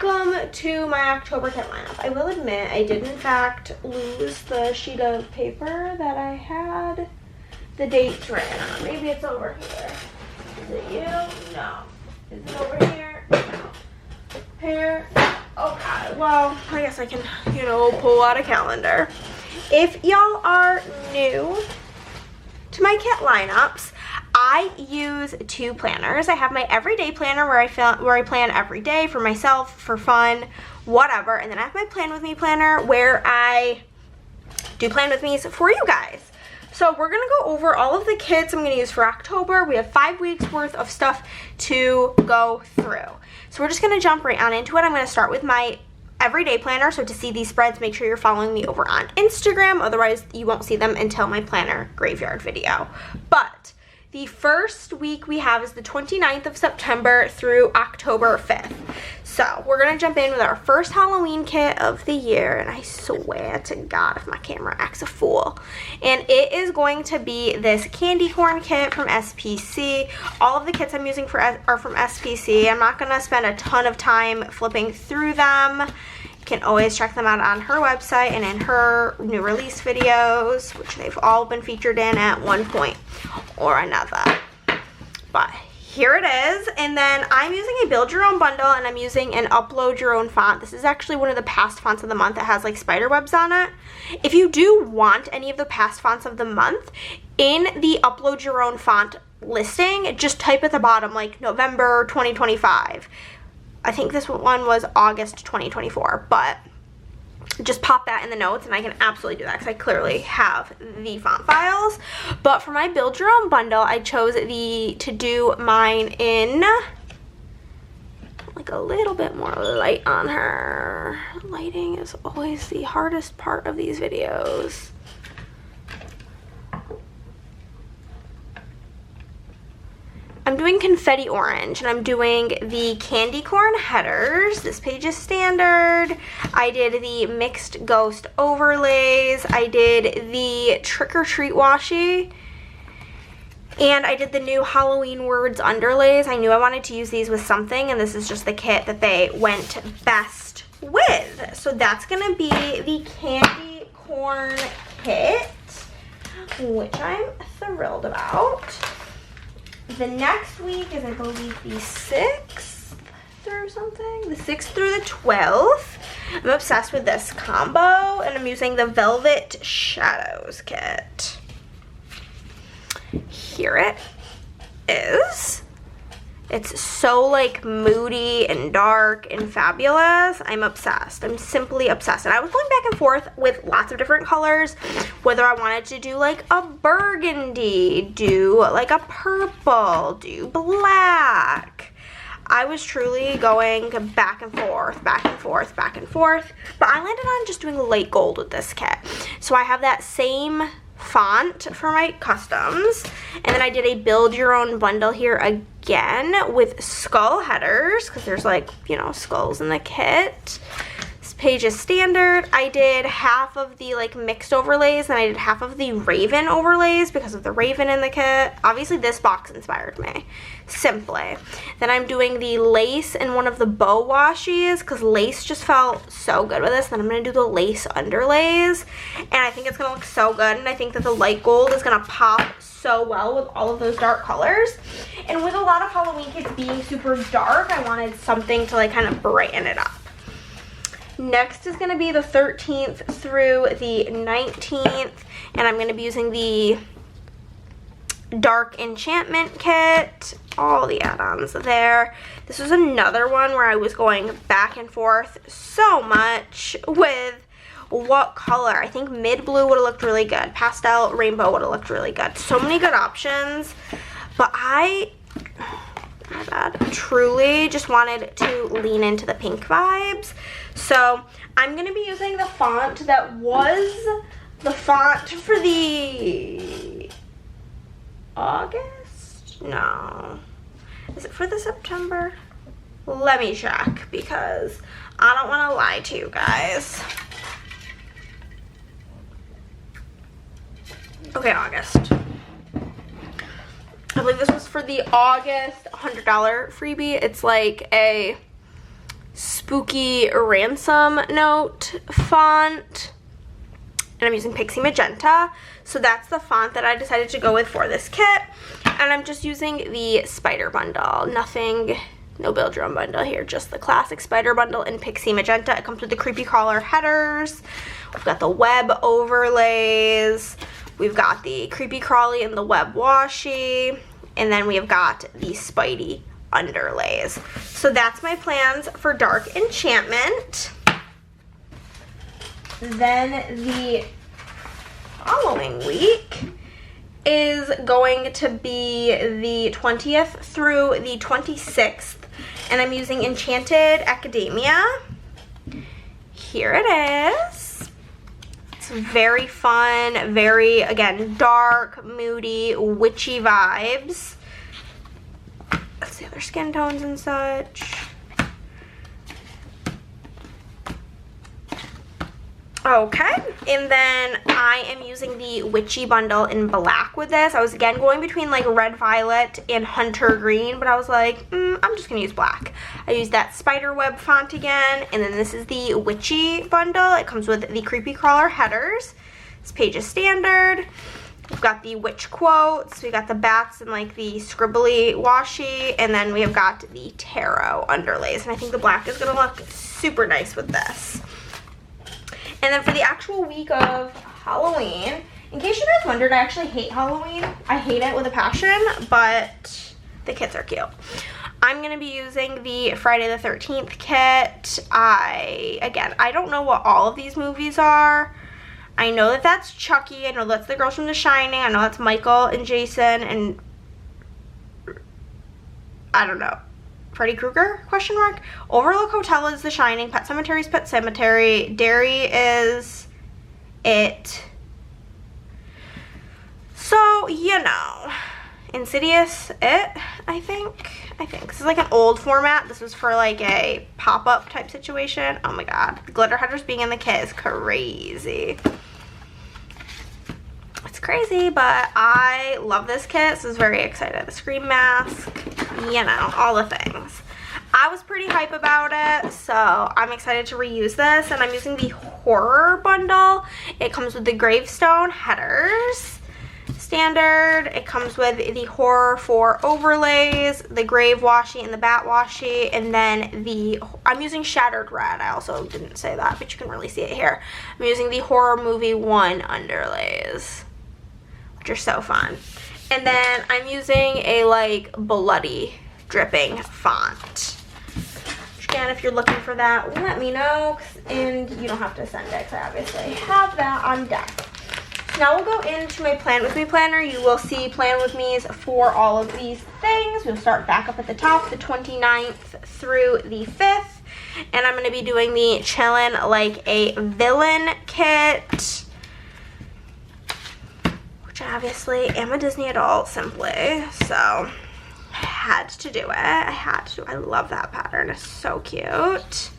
Welcome to my October kit lineup. I will admit I did in fact lose the sheet of paper that I had the dates written on. Maybe it's over here. Is it you? No. Is it over here? No. Here? Okay, well, I guess I can, pull out a calendar. If y'all are new to my kit lineups, I use 2 planners. I have my everyday planner where I plan every day for myself, for fun, whatever. And then I have my Plan With Me planner where I do Plan With Me's for you guys. So we're gonna go over all of the kits I'm gonna use for October. We have 5 weeks worth of stuff to go through. So we're just gonna jump right on into it. I'm gonna start with my everyday planner. So to see these spreads, make sure you're following me over on Instagram. Otherwise, you won't see them until my planner graveyard video. But the first week we have is the 29th of September through October 5th. So we're gonna jump in with our first Halloween kit of the year, and I swear to God if my camera acts a fool. And it is going to be this candy corn kit from SPC. All of the kits I'm using are from SPC. I'm not gonna spend a ton of time flipping through them. You can always check them out on her website and in her new release videos, which they've all been featured in at one point or another. But here it is. And then I'm using a build your own bundle, and I'm using an upload your own font. This is actually one of the past fonts of the month that has like spider webs on it. If you do want any of the past fonts of the month, in the upload your own font listing, just type at the bottom like November 2025. I think this one was August 2024, but just pop that in the notes and I can absolutely do that because I clearly have the font files. But for my build your own bundle, I chose to do mine in like a little bit more light on her. Lighting is always the hardest part of these videos. I'm doing confetti orange, and I'm doing the candy corn headers. This page is standard. I did the mixed ghost overlays. I did the trick or treat washi. And I did the new Halloween words underlays. I knew I wanted to use these with something, and this is just the kit that they went best with. So that's gonna be the candy corn kit, which I'm thrilled about. The next week is, I believe, the 6th or something. The 6th through the 12th. I'm obsessed with this combo, and I'm using the Velvet Shadows kit. Here it is. It's so like moody and dark and fabulous. I'm obsessed. I'm simply obsessed. And I was going back and forth with lots of different colors, whether I wanted to do like a burgundy, do like a purple, do black. I was truly going back and forth, back and forth, back and forth. But I landed on just doing light gold with this kit. So I have that same font for my customs, and then I did a build your own bundle here again with skull headers because there's like skulls in the kit. This page is standard. I did half of the like mixed overlays, and I did half of the raven overlays because of the raven in the kit. Obviously this box inspired me simply. Then I'm doing the lace and one of the bow washies because lace just felt so good with this. Then I'm going to do the lace underlays, and I think it's going to look so good, and I think that the light gold is going to pop so well with all of those dark colors. And with a lot of Halloween kits being super dark, I wanted something to like kind of brighten it up. Next is going to be the 13th through the 19th, and I'm going to be using the Dark Enchantment kit, all the add-ons there. This was another one where I was going back and forth so much with what color. I think mid blue would have looked really good. Pastel rainbow would have looked really good. So many good options, but my bad, truly just wanted to lean into the pink vibes. So I'm going to be using the font that was the font for the August? No. Is it for the September? Let me check because I don't want to lie to you guys. Okay, August. I believe this was for the August $100 freebie. It's like a spooky ransom note font. And I'm using Pixie Magenta. So that's the font that I decided to go with for this kit. And I'm just using the spider bundle. No Bill Drum bundle here, just the classic spider bundle in Pixie Magenta. It comes with the creepy crawler headers. We've got the web overlays. We've got the creepy crawly and the web washi. And then we have got the Spidey underlays. So that's my plans for Dark Enchantment. Then the following week is going to be the 20th through the 26th, and I'm using Enchanted Academia. Here it is. It's very fun, very, again, dark, moody, witchy vibes. Let's see other skin tones and such. Okay, and then I am using the Witchy bundle in black with this. I was again going between like red violet and hunter green, but I was like, I'm just gonna use black. I used that spider web font again, and then this is the Witchy bundle. It comes with the creepy crawler headers. This page is standard. We've got the witch quotes, we got the bats and like the scribbly washi, and then we have got the tarot underlays, and I think the black is gonna look super nice with this. And then for the actual week of Halloween, in case you guys wondered, I actually hate Halloween. I hate it with a passion, but the kits are cute. I'm going to be using the Friday the 13th kit. I don't know what all of these movies are. I know that that's Chucky. I know that's the girls from The Shining. I know that's Michael and Jason and I don't know. Freddy Krueger, question mark. Overlook Hotel is The Shining. Pet Sematary is Pet Cemetery. Derry is It. So, you know. Insidious, It, I think. This is like an old format. This was for like a pop-up type situation. Oh my god. The glitter headers being in the kit is crazy. It's crazy, but I love this kit. So I was very excited. The Scream mask, you know, all the things. I was pretty hype about it, so I'm excited to reuse this. And I'm using the horror bundle. It comes with the gravestone headers, standard. It comes with the horror 4 overlays, the grave washi and the bat washi, and then I'm using shattered red. I also didn't say that, but you can really see it here. I'm using the horror movie 1 underlays, which are so fun. And then I'm using a like bloody dripping font. Again, if you're looking for that, let me know, and you don't have to send it because I obviously have that on deck. Now we'll go into my Plan With Me planner. You will see Plan With Me's for all of these things. We'll start back up at the top, the 29th through the 5th. And I'm going to be doing the Chillin' Like a Villain kit, which I obviously am a Disney adult simply, so I had to do it. I love that pattern. It's so cute.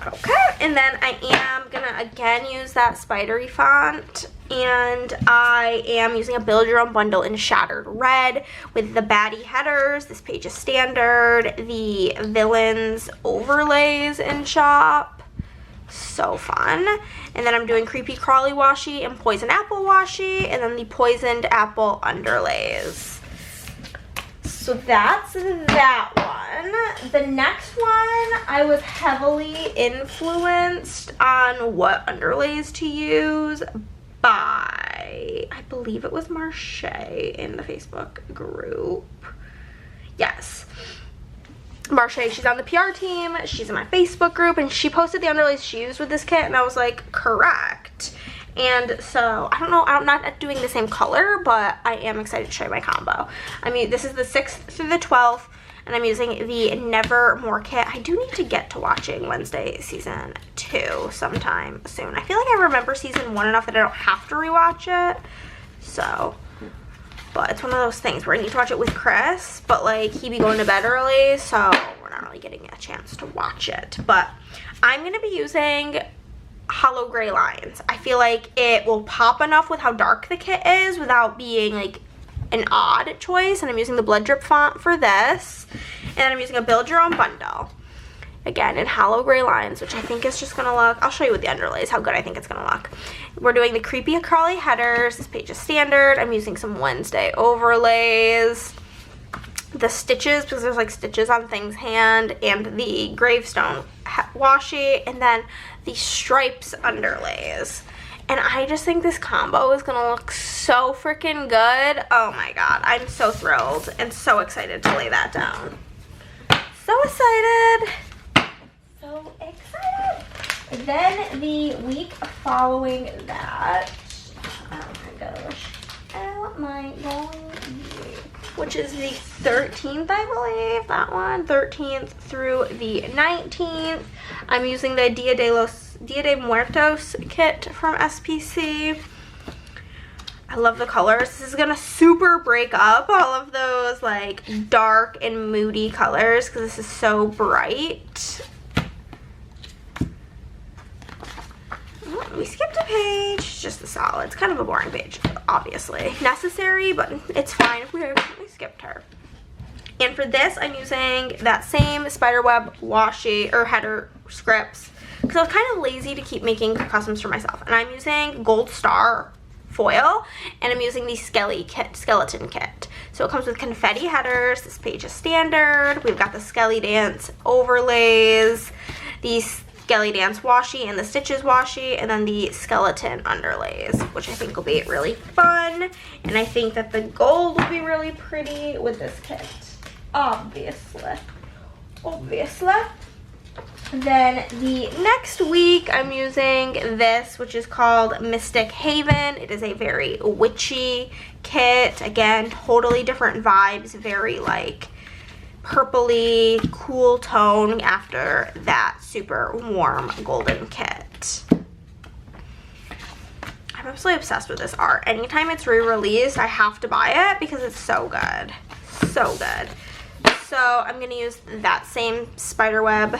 Okay, and then I am gonna again use that spidery font, and I am using a Build Your Own bundle in Shattered Red with the baddie headers. This page is standard. The villains overlays in shop. So fun. And then I'm doing Creepy Crawly washi and Poison Apple washi, and then the Poisoned Apple underlays. So that's that one. The next one, I was heavily influenced on what underlays to use by, I believe it was Marche in the Facebook group. Yes. Marche, she's on the PR team, she's in my Facebook group, and she posted the underlays she used with this kit, and I was like, correct. And so, I don't know, I'm not doing the same color, but I am excited to show you my combo. I mean, this is the 6th through the 12th, and I'm using the Nevermore kit. I do need to get to watching Wednesday season 2 sometime soon. I feel like I remember season 1 enough that I don't have to rewatch it, so. But it's one of those things where I need to watch it with Chris, but like he be going to bed early, so we're not really getting a chance to watch it. But I'm going to be using hollow gray lines. I feel like it will pop enough with how dark the kit is without being like an odd choice, and I'm using the blood drip font for this. And then I'm using a Build Your Own bundle. Again, in hollow gray lines, which I think is just gonna look, I'll show you with the underlays how good I think it's gonna look. We're doing the creepy crawly headers. This page is standard. I'm using some Wednesday overlays. The stitches, because there's like stitches on things hand, and the gravestone washi, and then the stripes underlays. And I just think this combo is gonna look so freaking good. Oh my god, I'm so thrilled and so excited to lay that down. So excited. So excited. Then the week following that, oh my gosh, how am I going to do? Which is the 13th, I believe, that one, 13th through the 19th. I'm using the Dia de Muertos kit from SPC. I love the colors. This is gonna super break up all of those like dark and moody colors because this is so bright. We skipped a page, just the solid. It's kind of a boring page, obviously. Necessary, but it's fine. We skipped her. And for this, I'm using that same spiderweb washi or header scripts because I was kind of lazy to keep making customs for myself. And I'm using Gold Star foil, and I'm using the skeleton kit. So it comes with confetti headers. This page is standard. We've got the Skelly Dance overlays, these Skelly Dance washi and the stitches washi, and then the skeleton underlays, which I think will be really fun. And I think that the gold will be really pretty with this kit, obviously. Then the next week I'm using this, which is called Mystic Haven. It is a very witchy kit. Again, totally different vibes, very like purpley, cool tone after that super warm golden kit. I'm absolutely obsessed with this art. Anytime it's re-released, I have to buy it because it's so good. So good. So I'm going to use that same spiderweb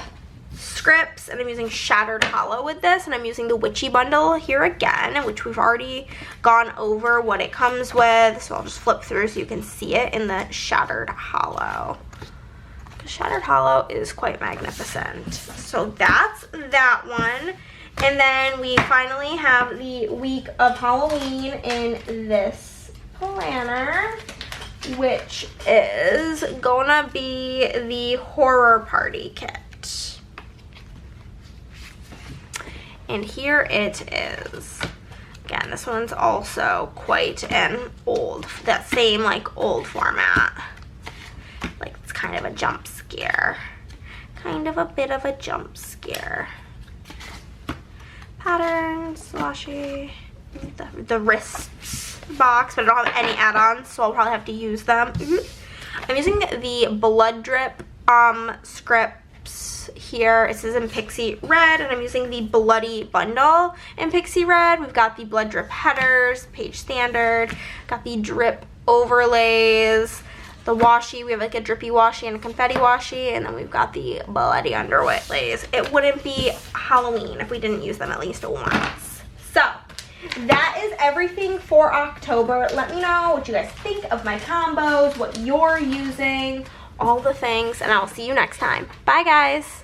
scripts, and I'm using Shattered Hollow with this, and I'm using the Witchy bundle here again, which we've already gone over what it comes with. So I'll just flip through so you can see it in the Shattered Hollow. Shattered Hollow is quite magnificent. So that's that one. And then we finally have the week of Halloween in this planner, which is gonna be the Horror Party kit. And here it is. Again, this one's also quite an old, that same like old format. Like it's kind of a jump scare. Kind of a bit of a jump scare. Patterns, washi, the wrists box, but I don't have any add-ons, so I'll probably have to use them. I'm using the Blood Drip scripts here. It says in Pixie Red, and I'm using the Bloody Bundle in Pixie Red. We've got the Blood Drip headers, page standard. Got the drip overlays. The washi, we have like a drippy washi and a confetti washi, and then we've got the bloody underlays. It wouldn't be Halloween if we didn't use them at least once. So that is everything for October. Let me know what you guys think of my combos, what you're using, all the things, and I'll see you next time. Bye guys.